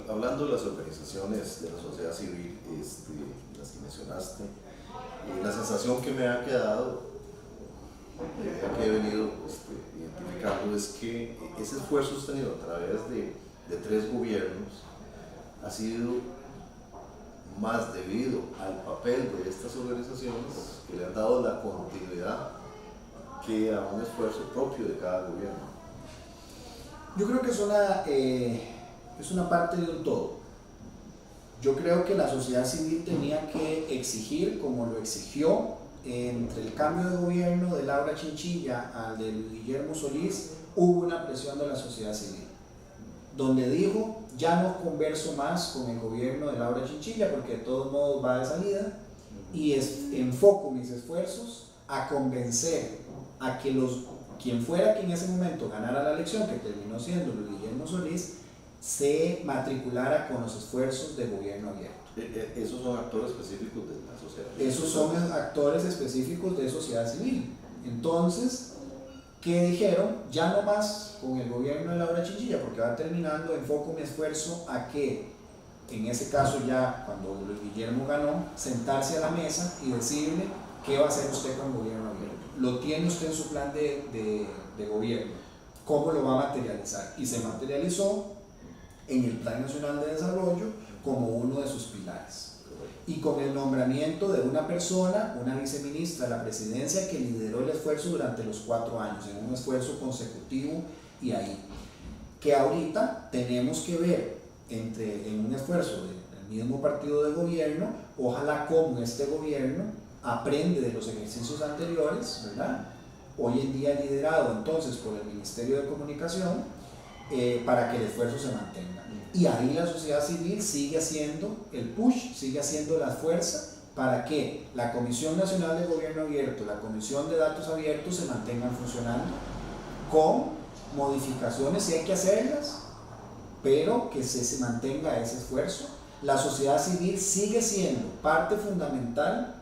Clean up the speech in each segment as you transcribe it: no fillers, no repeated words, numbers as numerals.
hablando de las organizaciones de la sociedad civil, las que mencionaste, la sensación que me ha quedado, que he venido identificando, es que ese esfuerzo sostenido a través de 3 gobiernos ha sido más debido al papel de estas organizaciones que le han dado la continuidad que a un esfuerzo propio de cada gobierno. Yo creo que es una parte de un todo. Yo creo que la sociedad civil tenía que exigir, como lo exigió entre el cambio de gobierno de Laura Chinchilla al de Guillermo Solís, hubo una presión de la sociedad civil, donde dijo, ya no converso más con el gobierno de Laura Chinchilla porque de todos modos va de salida, y enfoco mis esfuerzos a convencer a que quien fuera que en ese momento ganara la elección, que terminó siendo Luis Guillermo Solís, se matriculara con los esfuerzos de gobierno abierto. ¿Esos son actores específicos de la sociedad civil? Esos son actores específicos de sociedad civil. Entonces, ¿qué dijeron? Ya no más con el gobierno de Laura Chinchilla, porque va terminando, enfoco mi esfuerzo a que, en ese caso ya cuando Luis Guillermo ganó, sentarse a la mesa y decirle qué va a hacer usted con el gobierno abierto. Lo tiene usted en su plan de gobierno, ¿cómo lo va a materializar? Y se materializó en el Plan Nacional de Desarrollo como uno de sus pilares. Y con el nombramiento de una persona, una viceministra de la presidencia que lideró el esfuerzo durante los 4 años, en un esfuerzo consecutivo y ahí. Que ahorita tenemos que ver en un esfuerzo del mismo partido de gobierno, ojalá como este gobierno aprende de los ejercicios anteriores, ¿verdad? Hoy en día liderado entonces por el Ministerio de Comunicación, para que el esfuerzo se mantenga. Y ahí la sociedad civil sigue haciendo el push, sigue haciendo la fuerza para que la Comisión Nacional de Gobierno Abierto, la Comisión de Datos Abiertos se mantengan funcionando con modificaciones si hay que hacerlas, pero que se mantenga ese esfuerzo. La sociedad civil sigue siendo parte fundamental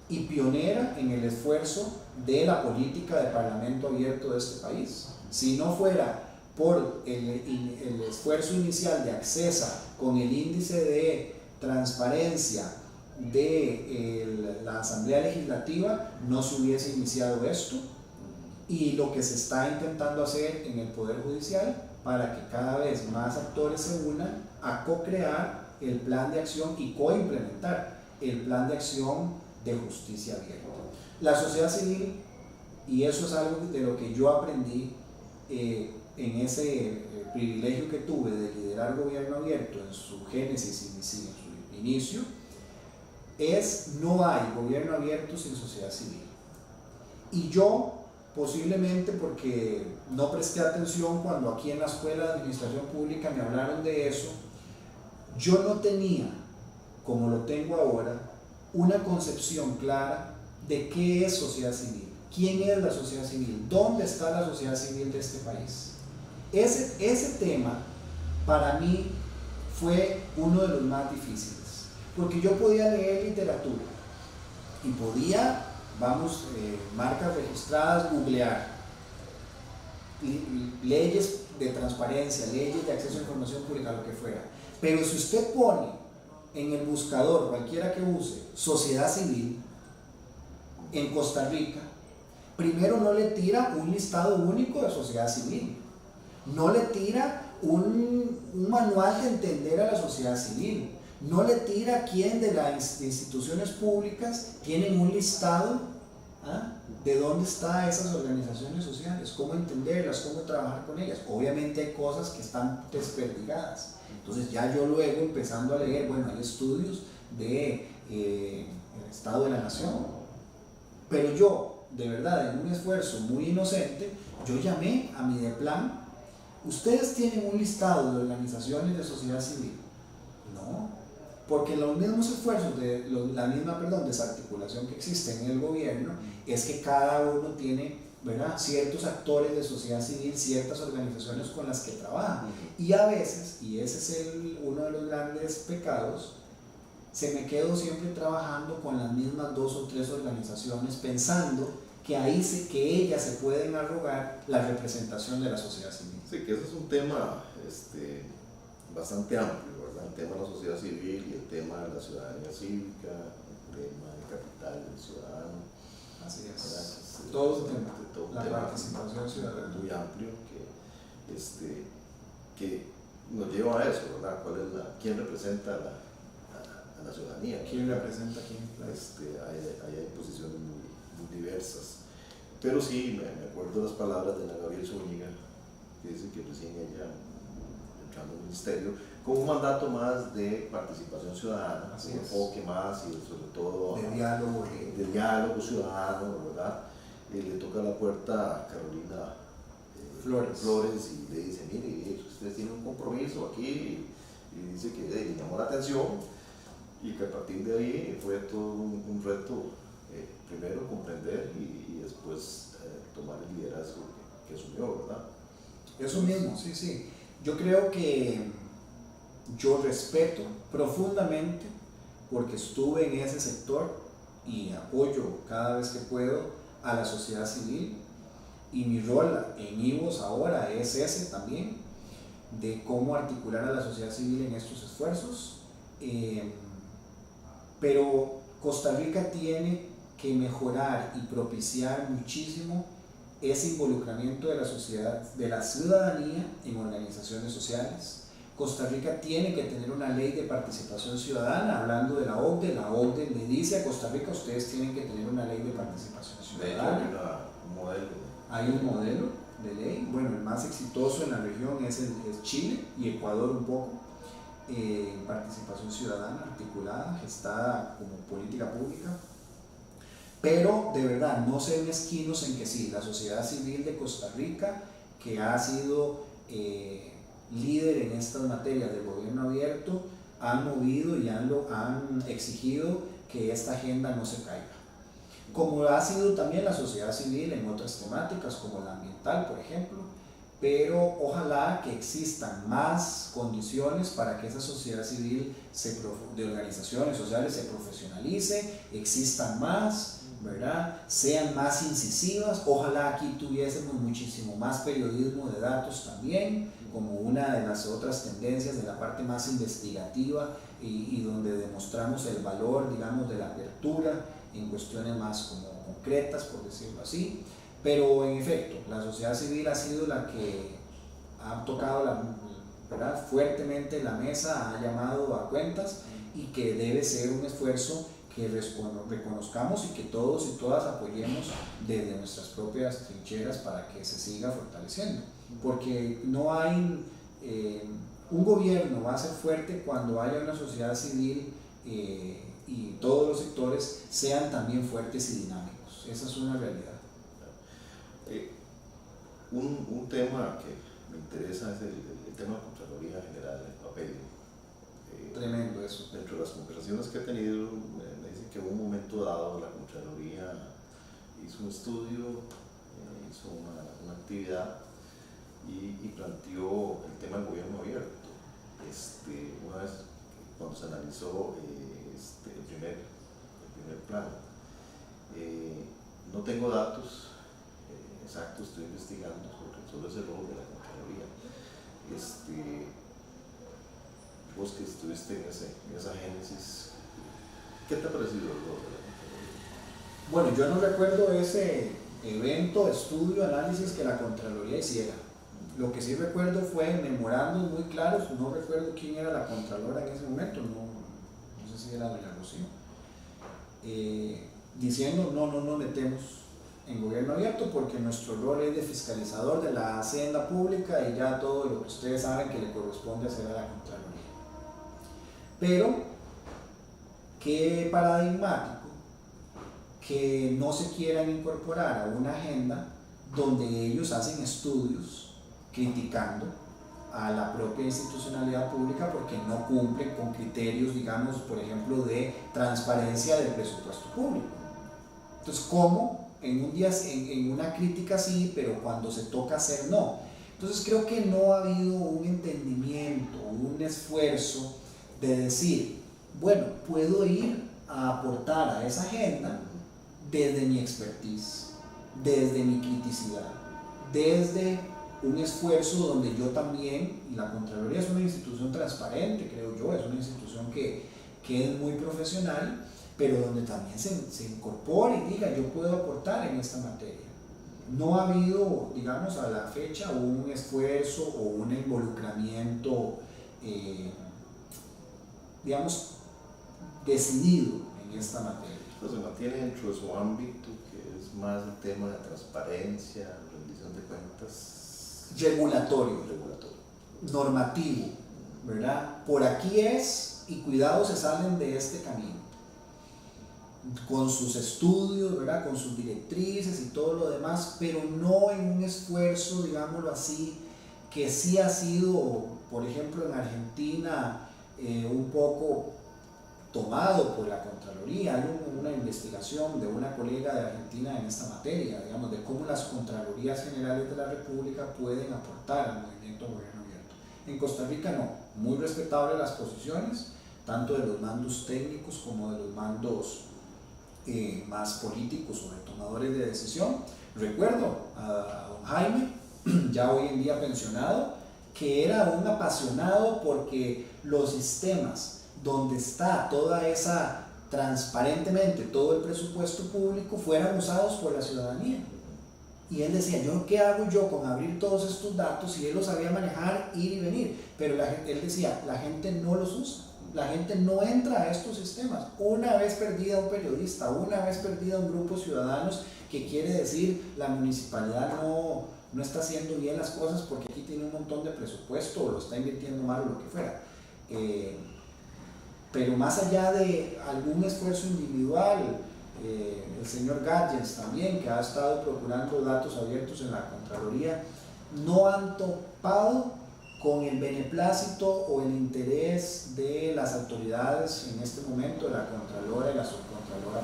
y pionera en el esfuerzo de la política de parlamento abierto de este país. Si no fuera por el esfuerzo inicial de Accesa con el índice de transparencia de la Asamblea Legislativa, no se hubiese iniciado esto, y lo que se está intentando hacer en el Poder Judicial para que cada vez más actores se unan a co-crear el plan de acción y co-implementar el plan de acción de justicia abierta. La sociedad civil, y eso es algo de lo que yo aprendí en ese privilegio que tuve de liderar gobierno abierto en su génesis y en su inicio, no hay gobierno abierto sin sociedad civil. Y yo, posiblemente porque no presté atención cuando aquí en la Escuela de Administración Pública me hablaron de eso, yo no tenía, como lo tengo ahora, una concepción clara de qué es sociedad civil, quién es la sociedad civil, dónde está la sociedad civil de este país. Ese tema para mí fue uno de los más difíciles, porque yo podía leer literatura y podía, marcas registradas, googlear leyes de transparencia, leyes de acceso a información pública, lo que fuera, pero si usted pone en el buscador, cualquiera que use, sociedad civil en Costa Rica, primero no le tira un listado único de sociedad civil, no le tira un manual de entender a la sociedad civil, no le tira quién de las instituciones públicas tienen un listado de dónde están esas organizaciones sociales, cómo entenderlas, cómo trabajar con ellas. Obviamente hay cosas que están desperdigadas. Entonces ya yo luego, empezando a leer, bueno, hay estudios del Estado de la Nación, pero yo, de verdad, en un esfuerzo muy inocente, yo llamé a mi DEPLAN. ¿Ustedes tienen un listado de organizaciones de sociedad civil? No, porque los mismos esfuerzos la misma desarticulación que existe en el gobierno es que cada uno tiene, ¿verdad?, ciertos actores de sociedad civil, ciertas organizaciones con las que trabaja, y a veces, y ese es uno de los grandes pecados, se me quedo siempre trabajando con las mismas 2 o 3 organizaciones, pensando que que ellas se pueden arrogar la representación de la sociedad civil. Sí, que ese es un tema bastante amplio, ¿verdad? El tema de la sociedad civil y el tema de la ciudadanía cívica, el tema del capital del ciudadano. Así es. ¿Verdad? Todo un tema, todo un la tema participación ciudadana. muy amplio que nos lleva a eso, ¿verdad? ¿Quién representa a la ciudadanía? ¿Quién representa a quién? Hay posiciones muy diversas. Pero sí, me acuerdo las palabras de Ana Gabriel Zúñiga, que dice que recién ella, entrando al ministerio, con un mandato más de participación ciudadana, un enfoque más y sobre todo de diálogo ciudadano, ¿verdad? Le toca la puerta a Carolina Flores y le dice, mire, ustedes tienen un compromiso aquí, y dice que le llamó la atención y que a partir de ahí fue todo un reto, primero comprender y después tomar el liderazgo que asumió, ¿verdad? Eso mismo, sí. Yo creo que yo respeto profundamente, porque estuve en ese sector y apoyo cada vez que puedo a la sociedad civil, y mi rol en IVOS ahora es ese también, de cómo articular a la sociedad civil en estos esfuerzos. Pero Costa Rica tiene que mejorar y propiciar muchísimo ese involucramiento de la sociedad, de la ciudadanía en organizaciones sociales. Costa Rica tiene que tener una ley de participación ciudadana. Hablando de la OCDE le dice a Costa Rica, ustedes tienen que tener una ley de participación ciudadana. Hay un modelo de ley. Bueno, el más exitoso en la región es Chile y Ecuador un poco, en participación ciudadana articulada, gestada como política pública. Pero de verdad, no sean mezquinos en que sí, la sociedad civil de Costa Rica, que ha sido líder en estas materias del gobierno abierto, han movido y han exigido que esta agenda no se caiga. Como ha sido también la sociedad civil en otras temáticas, como la ambiental, por ejemplo, pero ojalá que existan más condiciones para que esa sociedad civil de organizaciones sociales se profesionalice, existan más, ¿verdad? Sean más incisivas. Ojalá aquí tuviésemos muchísimo más periodismo de datos también, como una de las otras tendencias de la parte más investigativa y donde demostramos el valor, digamos, de la apertura en cuestiones más como concretas, por decirlo así. Pero en efecto, la sociedad civil ha sido la que ha tocado ¿verdad? Fuertemente la mesa, ha llamado a cuentas, y que debe ser un esfuerzo que reconozcamos y que todos y todas apoyemos desde nuestras propias trincheras para que se siga fortaleciendo. Porque no hay, un gobierno va a ser fuerte cuando haya una sociedad civil y todos los sectores sean también fuertes y dinámicos. Esa es una realidad. Un tema que me interesa es el tema de Contraloría General, el papel. Tremendo eso. Dentro de las conversaciones que he tenido, me dicen que en un momento dado la Contraloría hizo un estudio, hizo una actividad y planteó el tema del gobierno abierto. Una vez cuando se analizó el primer plano. No tengo datos exactos, estoy investigando sobre ese rol de la Contraloría. Vos que estuviste en esa génesis, ¿qué te ha parecido el rol de la Contraloría? Bueno, yo no recuerdo ese evento, estudio, análisis que la Contraloría hiciera. Lo que sí recuerdo fue memorandos muy claros. No recuerdo quién era la Contralora en ese momento, no sé si era doña Rocío, diciendo no nos metemos en gobierno abierto porque nuestro rol es de fiscalizador de la hacienda pública y ya todo lo que ustedes saben que le corresponde hacer a la Contraloría. Pero qué paradigmático que no se quieran incorporar a una agenda donde ellos hacen estudios criticando a la propia institucionalidad pública porque no cumplen con criterios, digamos, por ejemplo, de transparencia del presupuesto público. Entonces, ¿cómo en una crítica sí, pero cuando se toca hacer no? Entonces creo que no ha habido un entendimiento, un esfuerzo de decir, bueno, puedo ir a aportar a esa agenda desde mi expertise, desde mi criticidad, desde un esfuerzo donde yo también, y la Contraloría es una institución transparente, creo yo, es una institución que es muy profesional, pero donde también se incorpore y diga, yo puedo aportar en esta materia. No ha habido, digamos, a la fecha un esfuerzo o un involucramiento, digamos, decidido en esta materia. Entonces se mantiene dentro de su ámbito, que es más el tema de transparencia, rendición de cuentas. Regulatorio, normativo, ¿verdad? Por aquí es, y cuidado se salen de este camino, con sus estudios, ¿verdad? Con sus directrices y todo lo demás, pero no en un esfuerzo, digámoslo así, que sí ha sido, por ejemplo, en Argentina, un poco tomado por la Contraloría. Hay una investigación de una colega de Argentina en esta materia, digamos, de cómo las Contralorías Generales de la República pueden aportar al movimiento Gobierno Abierto. En Costa Rica no, muy respetables las posiciones, tanto de los mandos técnicos como de los mandos más políticos o de tomadores de decisión. Recuerdo a don Jaime, ya hoy en día pensionado, que era un apasionado porque los sistemas donde está toda esa, transparentemente, todo el presupuesto público fueran usados por la ciudadanía. Y él decía, ¿yo qué hago yo con abrir todos estos datos? Y él los sabía manejar, ir y venir, pero él decía, la gente no los usa, la gente no entra a estos sistemas. Una vez perdida un periodista, una vez perdida un grupo de ciudadanos que quiere decir, la municipalidad no está haciendo bien las cosas porque aquí tiene un montón de presupuesto o lo está invirtiendo mal o lo que fuera. Pero más allá de algún esfuerzo individual, el señor Gadgets también, que ha estado procurando datos abiertos en la Contraloría, no han topado con el beneplácito o el interés de las autoridades en este momento, de la Contralora y la Subcontralora.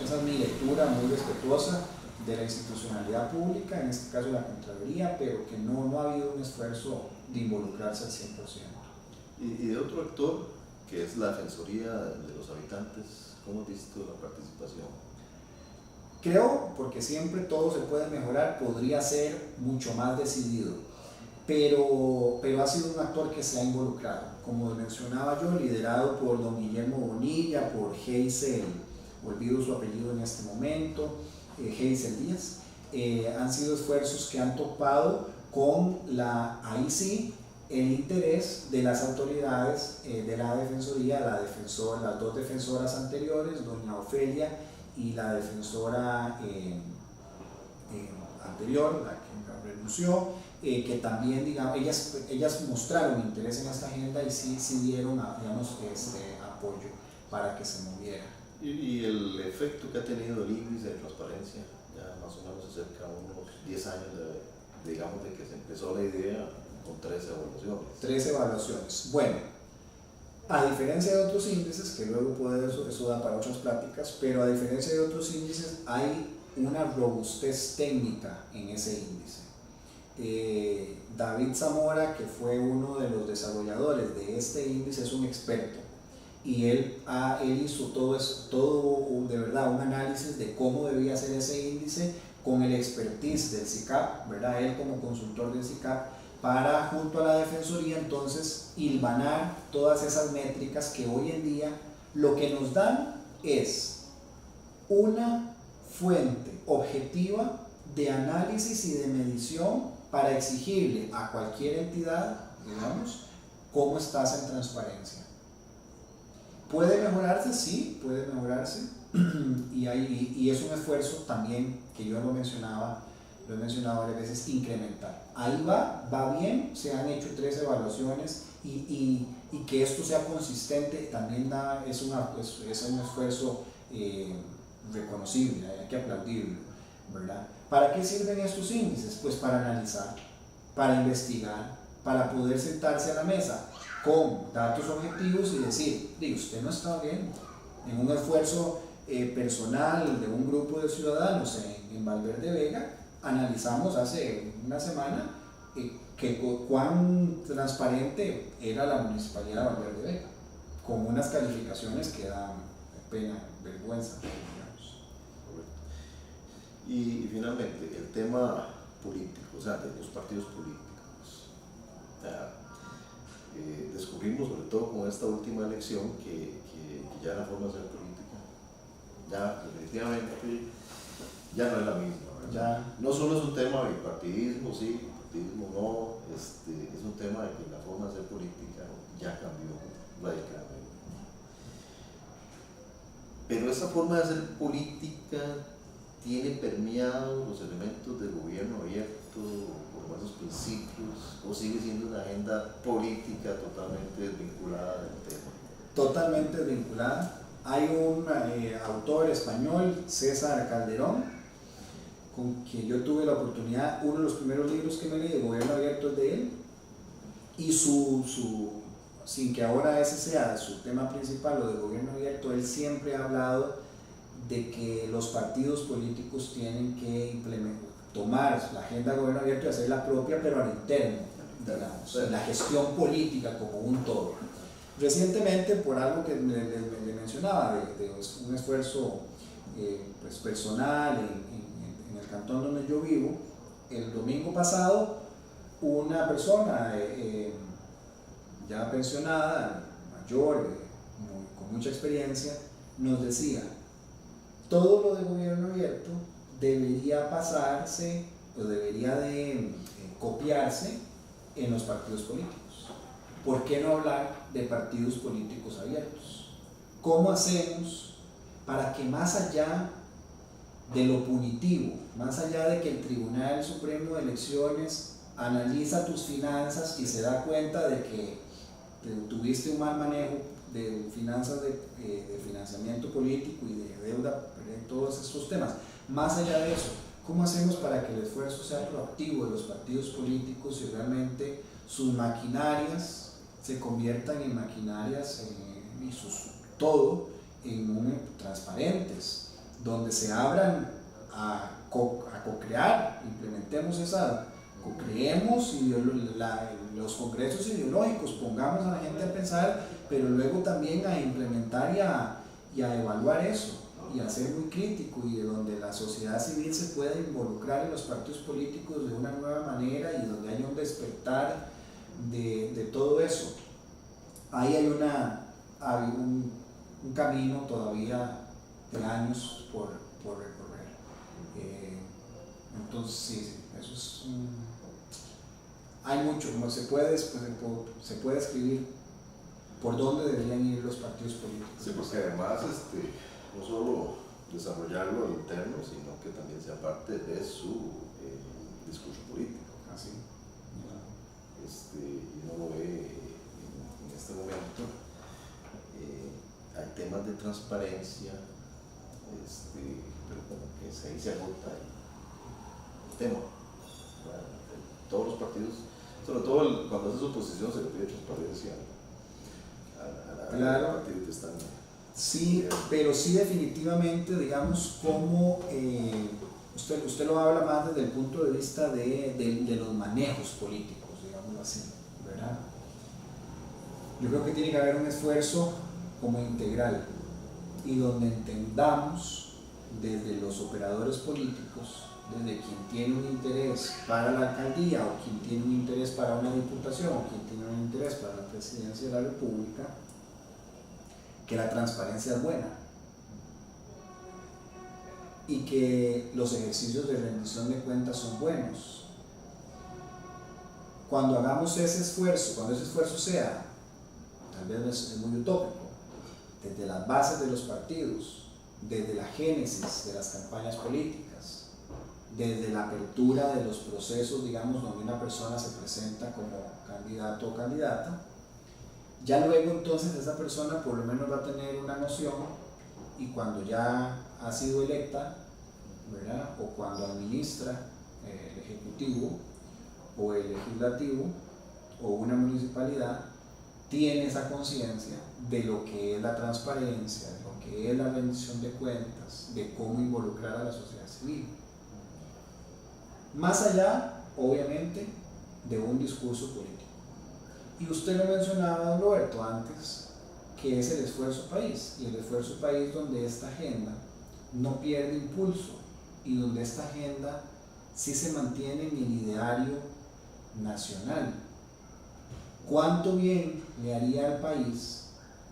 Esa es mi lectura muy respetuosa de la institucionalidad pública, en este caso la Contraloría, pero que no ha habido un esfuerzo de involucrarse al 100%. Y de otro actor, que es la Defensoría de los Habitantes, ¿cómo has visto la participación? Creo, porque siempre todo se puede mejorar, podría ser mucho más decidido, pero ha sido un actor que se ha involucrado, como mencionaba yo, liderado por don Guillermo Bonilla, por Heysel, olvido su apellido en este momento, Heysel Díaz. Han sido esfuerzos que han topado con ahí sí, el interés de las autoridades de la Defensoría, las dos defensoras anteriores, doña Ofelia y la defensora anterior, la que renunció, que también, digamos, ellas mostraron interés en esta agenda y sí dieron, digamos, apoyo para que se moviera. Y el efecto que ha tenido el índice de transparencia, ya más o menos cerca de unos 10 años digamos, de que se empezó la idea, con 13 evaluaciones. 13 evaluaciones. Bueno, a diferencia de otros índices, que luego eso da para otras pláticas, pero a diferencia de otros índices hay una robustez técnica en ese índice. David Zamora, que fue uno de los desarrolladores de este índice, es un experto y él hizo todo de verdad un análisis de cómo debía ser ese índice con el expertise del SICAP, ¿verdad? Él como consultor del SICAP, para junto a la Defensoría entonces hilvanar todas esas métricas que hoy en día lo que nos dan es una fuente objetiva de análisis y de medición para exigirle a cualquier entidad, digamos, cómo estás en transparencia. ¿Puede mejorarse? Sí, puede mejorarse y es un esfuerzo también que yo lo he mencionado varias veces, incremental. Ahí va bien, se han hecho 3 evaluaciones y que esto sea consistente también es un esfuerzo reconocible, hay que aplaudirlo, ¿verdad? ¿Para qué sirven estos índices? Pues para analizar, para investigar, para poder sentarse a la mesa con datos objetivos y decir, usted no está bien, en un esfuerzo personal de un grupo de ciudadanos en Valverde Vega, analizamos hace una semana cuán transparente era la municipalidad de Valverde Vega, con unas calificaciones que dan pena, vergüenza, digamos. Y finalmente, el tema político, o sea, de los partidos políticos. O sea, descubrimos, sobre todo con esta última elección, que ya la forma de hacer política, ya definitivamente, ya no es la misma. Ya. No solo es un tema de bipartidismo, sí, bipartidismo no, es un tema de que la forma de hacer política ya cambió radicalmente. Pero esa forma de hacer política tiene permeados los elementos del gobierno abierto, por esos principios, o sigue siendo una agenda política totalmente desvinculada del tema. Totalmente desvinculada. Hay un autor español, César Calderón, con quien yo tuve la oportunidad, uno de los primeros libros que me leí de gobierno abierto es de él, y sin que ahora ese sea su tema principal, lo de gobierno abierto, él siempre ha hablado de que los partidos políticos tienen que tomar la agenda de gobierno abierto y hacer la propia, pero al interno, digamos, en la gestión política como un todo. Recientemente, por algo que le mencionaba, de un esfuerzo pues personal en el cantón donde yo vivo, el domingo pasado una persona ya pensionada, mayor, con mucha experiencia, nos decía: todo lo de gobierno abierto debería pasarse o debería de copiarse en los partidos políticos. ¿Por qué no hablar de partidos políticos abiertos? ¿Cómo hacemos para que más allá de lo punitivo, más allá de que el Tribunal Supremo de Elecciones analiza tus finanzas y se da cuenta de que tuviste un mal manejo de finanzas, de financiamiento político y de deuda, de todos estos temas, más allá de eso, ¿cómo hacemos para que el esfuerzo sea proactivo de los partidos políticos y realmente sus maquinarias se conviertan en maquinarias y todo en transparentes, donde se abran a co-crear, implementemos esa, co-creemos los congresos ideológicos, pongamos a la gente a pensar, pero luego también a implementar y a evaluar eso, y a ser muy crítico, y de donde la sociedad civil se pueda involucrar en los partidos políticos de una nueva manera y donde haya un despertar de todo eso. Ahí hay un camino todavía de años por recorrer. Entonces sí, eso es hay mucho, como se puede escribir por dónde deberían ir los partidos políticos. Sí, porque además no solo desarrollarlo al interno, sino que también sea parte de su discurso político. Así. Y uno lo ve en este momento, hay temas de transparencia, pero como que ahí se agota el tema. Todos los partidos, sobre todo cuando hace su oposición, se le pide transparencia a los partidos que están. Sí, pero sí definitivamente, digamos, como usted lo habla más desde el punto de vista de los manejos políticos, digámoslo así, ¿verdad? Yo creo que tiene que haber un esfuerzo como integral y donde entendamos desde los operadores políticos, desde quien tiene un interés para la alcaldía o quien tiene un interés para una diputación o quien tiene un interés para la presidencia de la República, que la transparencia es buena y que los ejercicios de rendición de cuentas son buenos. Cuando hagamos ese esfuerzo, cuando ese esfuerzo sea, tal vez es muy utópico, desde las bases de los partidos, desde la génesis de las campañas políticas, desde la apertura de los procesos, digamos, donde una persona se presenta como candidato o candidata, ya luego entonces esa persona por lo menos va a tener una noción y cuando ya ha sido electa, ¿verdad? O cuando administra el Ejecutivo o el Legislativo o una municipalidad, tiene esa conciencia de lo que es la transparencia, de lo que es la rendición de cuentas, de cómo involucrar a la sociedad civil. Más allá, obviamente, de un discurso político. Y usted lo mencionaba, don Roberto, antes, que es el esfuerzo país, y el esfuerzo país donde esta agenda no pierde impulso y donde esta agenda sí se mantiene en el ideario nacional. ¿Cuánto bien le haría al país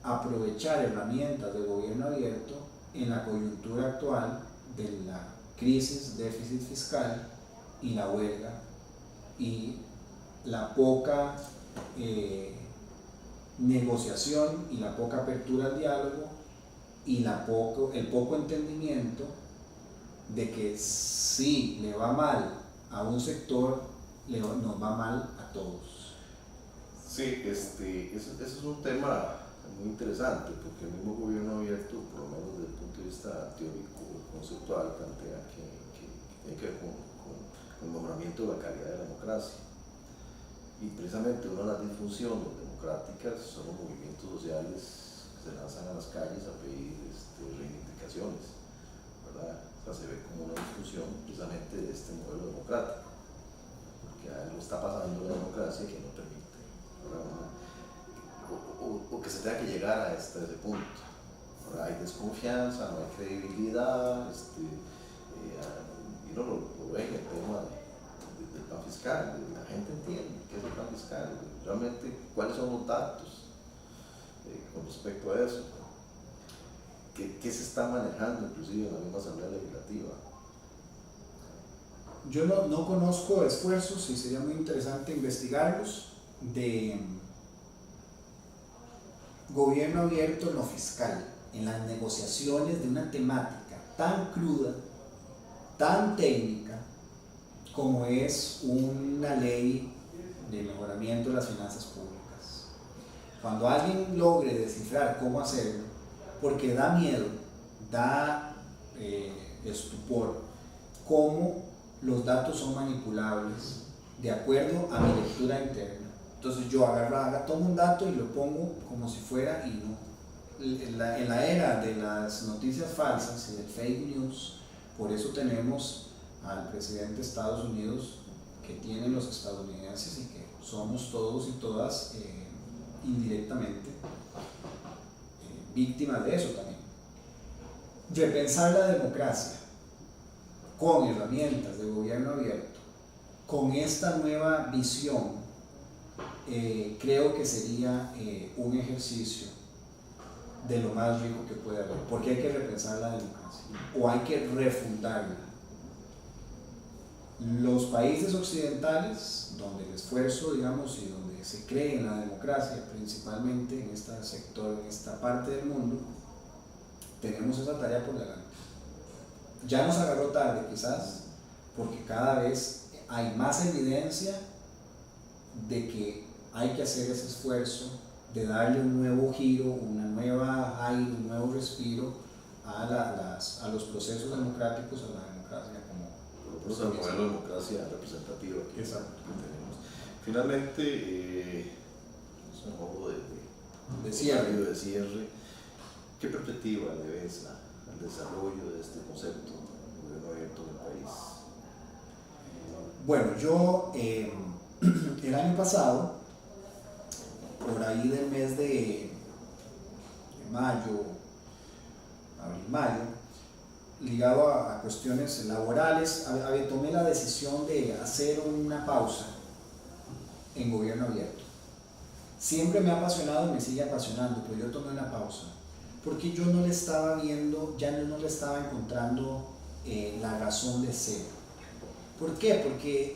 aprovechar herramientas de gobierno abierto en la coyuntura actual de la crisis, déficit fiscal y la huelga y la poca negociación y la poca apertura al diálogo y el poco entendimiento de que si le va mal a un sector, nos va mal a todos? Sí, eso es un tema muy interesante, porque el mismo gobierno abierto, por lo menos desde el punto de vista teórico conceptual, plantea que tiene que ver con el mejoramiento de la calidad de la democracia. Y precisamente una de las disfunciones democráticas son los movimientos sociales que se lanzan a las calles a pedir reivindicaciones, ¿verdad? O sea, se ve como una disfunción precisamente de este modelo democrático, porque algo está pasando en la democracia que no permite, ¿verdad? O que se tenga que llegar a ese punto, ¿verdad? Hay desconfianza, no hay credibilidad, y uno lo ve en el tema del plan fiscal. La gente entiende qué es el plan fiscal, realmente cuáles son los datos con respecto a eso, qué se está manejando inclusive en la misma Asamblea Legislativa. Yo no conozco esfuerzos, y sería muy interesante investigarlos, de gobierno abierto en lo fiscal, en las negociaciones de una temática tan cruda, tan técnica, como es una ley de mejoramiento de las finanzas públicas. Cuando alguien logre descifrar cómo hacerlo, porque da miedo, da estupor, cómo los datos son manipulables de acuerdo a mi lectura interna. Entonces yo tomo un dato y lo pongo como si fuera y no. En la era de las noticias falsas y del fake news, por eso tenemos al presidente de Estados Unidos que tienen los estadounidenses y que somos todos y todas indirectamente víctimas de eso también. Repensar la democracia con herramientas de gobierno abierto, con esta nueva visión, creo que sería un ejercicio de lo más rico que puede haber, porque hay que repensar la democracia o hay que refundarla. Los países occidentales, donde el esfuerzo, digamos, y donde se cree en la democracia, principalmente en este sector, en esta parte del mundo, tenemos esa tarea por delante. Ya nos agarró tarde quizás, porque cada vez hay más evidencia de que hay que hacer ese esfuerzo de darle un nuevo giro, una nueva aire, un nuevo respiro a los procesos democráticos, a la democracia como el modelo de democracia representativa que tenemos. Finalmente, es un modo de cierre. ¿Qué perspectiva le ves al desarrollo de este concepto de gobierno abierto en el país? Bueno, yo el año pasado, por ahí del mes de mayo, abril-mayo, ligado a cuestiones laborales, tomé la decisión de hacer una pausa en gobierno abierto. Siempre me ha apasionado y me sigue apasionando, pero yo tomé una pausa porque yo no le estaba viendo, ya no le estaba encontrando la razón de ser. ¿Por qué? Porque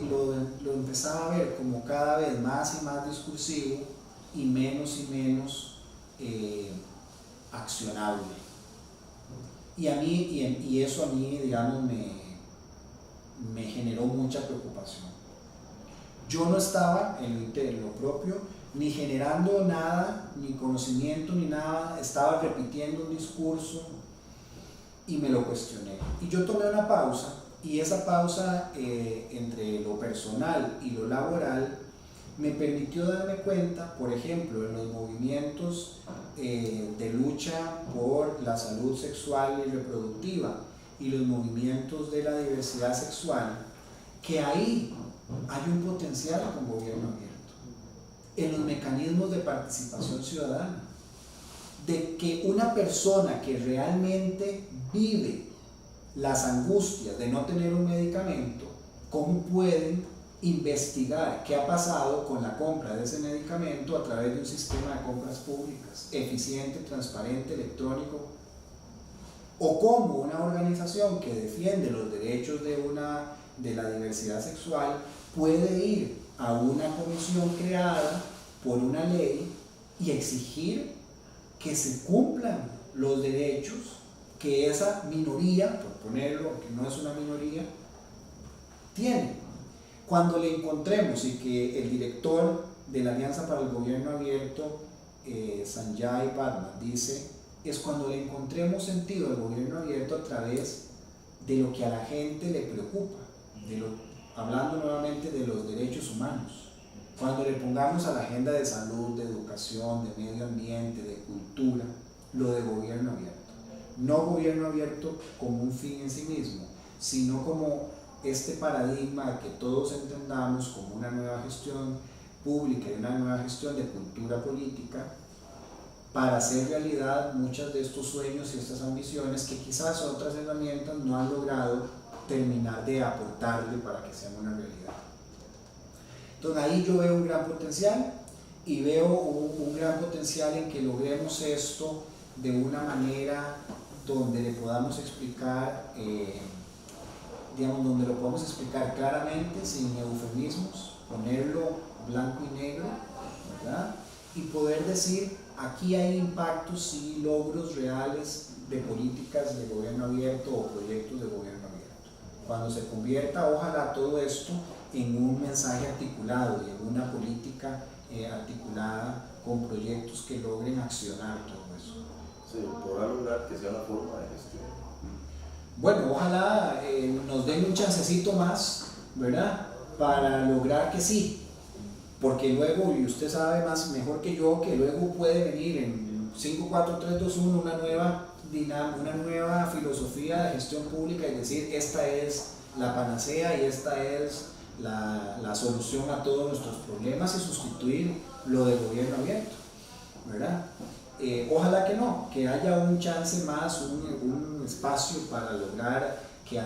lo empezaba a ver como cada vez más y más discursivo y menos accionable. Y eso a mí, digamos, me generó mucha preocupación. Yo no estaba en lo propio, ni generando nada, ni conocimiento, ni nada, estaba repitiendo un discurso y me lo cuestioné. Y yo tomé una pausa, y esa pausa entre lo personal y lo laboral me permitió darme cuenta, por ejemplo, en los movimientos de lucha por la salud sexual y reproductiva y los movimientos de la diversidad sexual, que ahí hay un potencial con gobierno abierto, en los mecanismos de participación ciudadana, de que una persona que realmente vive las angustias de no tener un medicamento ¿cómo pueden investigar qué ha pasado con la compra de ese medicamento a través de un sistema de compras públicas eficiente, transparente, electrónico? O cómo una organización que defiende los derechos de la diversidad sexual puede ir a una comisión creada por una ley y exigir que se cumplan los derechos que esa minoría, por ponerlo, que no es una minoría, tiene. Cuando le encontremos, y que el director de la Alianza para el Gobierno Abierto, Sanjay Padma, dice, es cuando le encontremos sentido al gobierno abierto a través de lo que a la gente le preocupa, hablando nuevamente de los derechos humanos. Cuando le pongamos a la agenda de salud, de educación, de medio ambiente, de cultura, lo de gobierno abierto. No gobierno abierto como un fin en sí mismo, sino como este paradigma que todos entendamos como una nueva gestión pública y una nueva gestión de cultura política para hacer realidad muchos de estos sueños y estas ambiciones que quizás otras herramientas no han logrado terminar de aportarle para que sean una realidad. Entonces ahí yo veo un gran potencial, y veo un gran potencial en que logremos esto de una manera donde le podamos explicar, donde lo podamos explicar claramente, sin eufemismos, ponerlo blanco y negro, ¿verdad? Y poder decir, aquí hay impactos y logros reales de políticas de gobierno abierto o proyectos de gobierno abierto. Cuando se convierta, ojalá, todo esto en un mensaje articulado y en una política articulada con proyectos que logren accionar todo eso. Sí, podrá lograr que sea una forma de gestión. Bueno, ojalá nos den un chancecito más, ¿verdad? Para lograr que sí. Porque luego, y usted sabe mejor que yo, que luego puede venir en 5, 4, 3, 2, 1 una nueva filosofía de gestión pública y decir, esta es la panacea y esta es la solución a todos nuestros problemas, y sustituir lo del gobierno abierto, ¿verdad? Ojalá que no, que haya un chance más, un espacio para lograr que,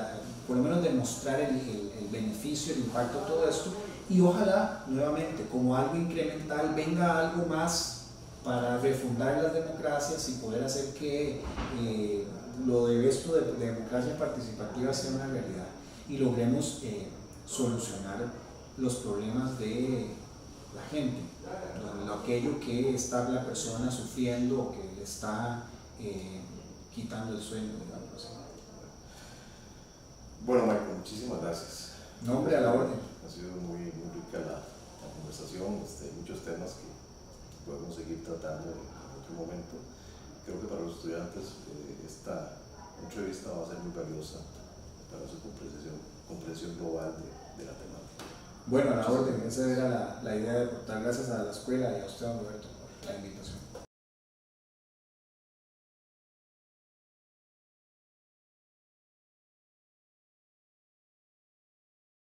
por lo menos, demostrar el beneficio, el impacto de todo esto. Y ojalá, nuevamente, como algo incremental, venga algo más para refundar las democracias y poder hacer que lo de esto de democracia participativa sea una realidad y logremos solucionar los problemas de la gente, aquello que está la persona sufriendo o que le está quitando el sueño, digamos así. Bueno, Michael, muchísimas gracias. No, hombre, a la orden. Ha sido muy rica la conversación, muchos temas que podemos seguir tratando en otro momento. Creo que para los estudiantes esta entrevista va a ser muy valiosa para su comprensión global de la temática. Bueno, a la orden, esa era la idea de aportar. Gracias a la escuela y a usted, don Roberto, por la invitación.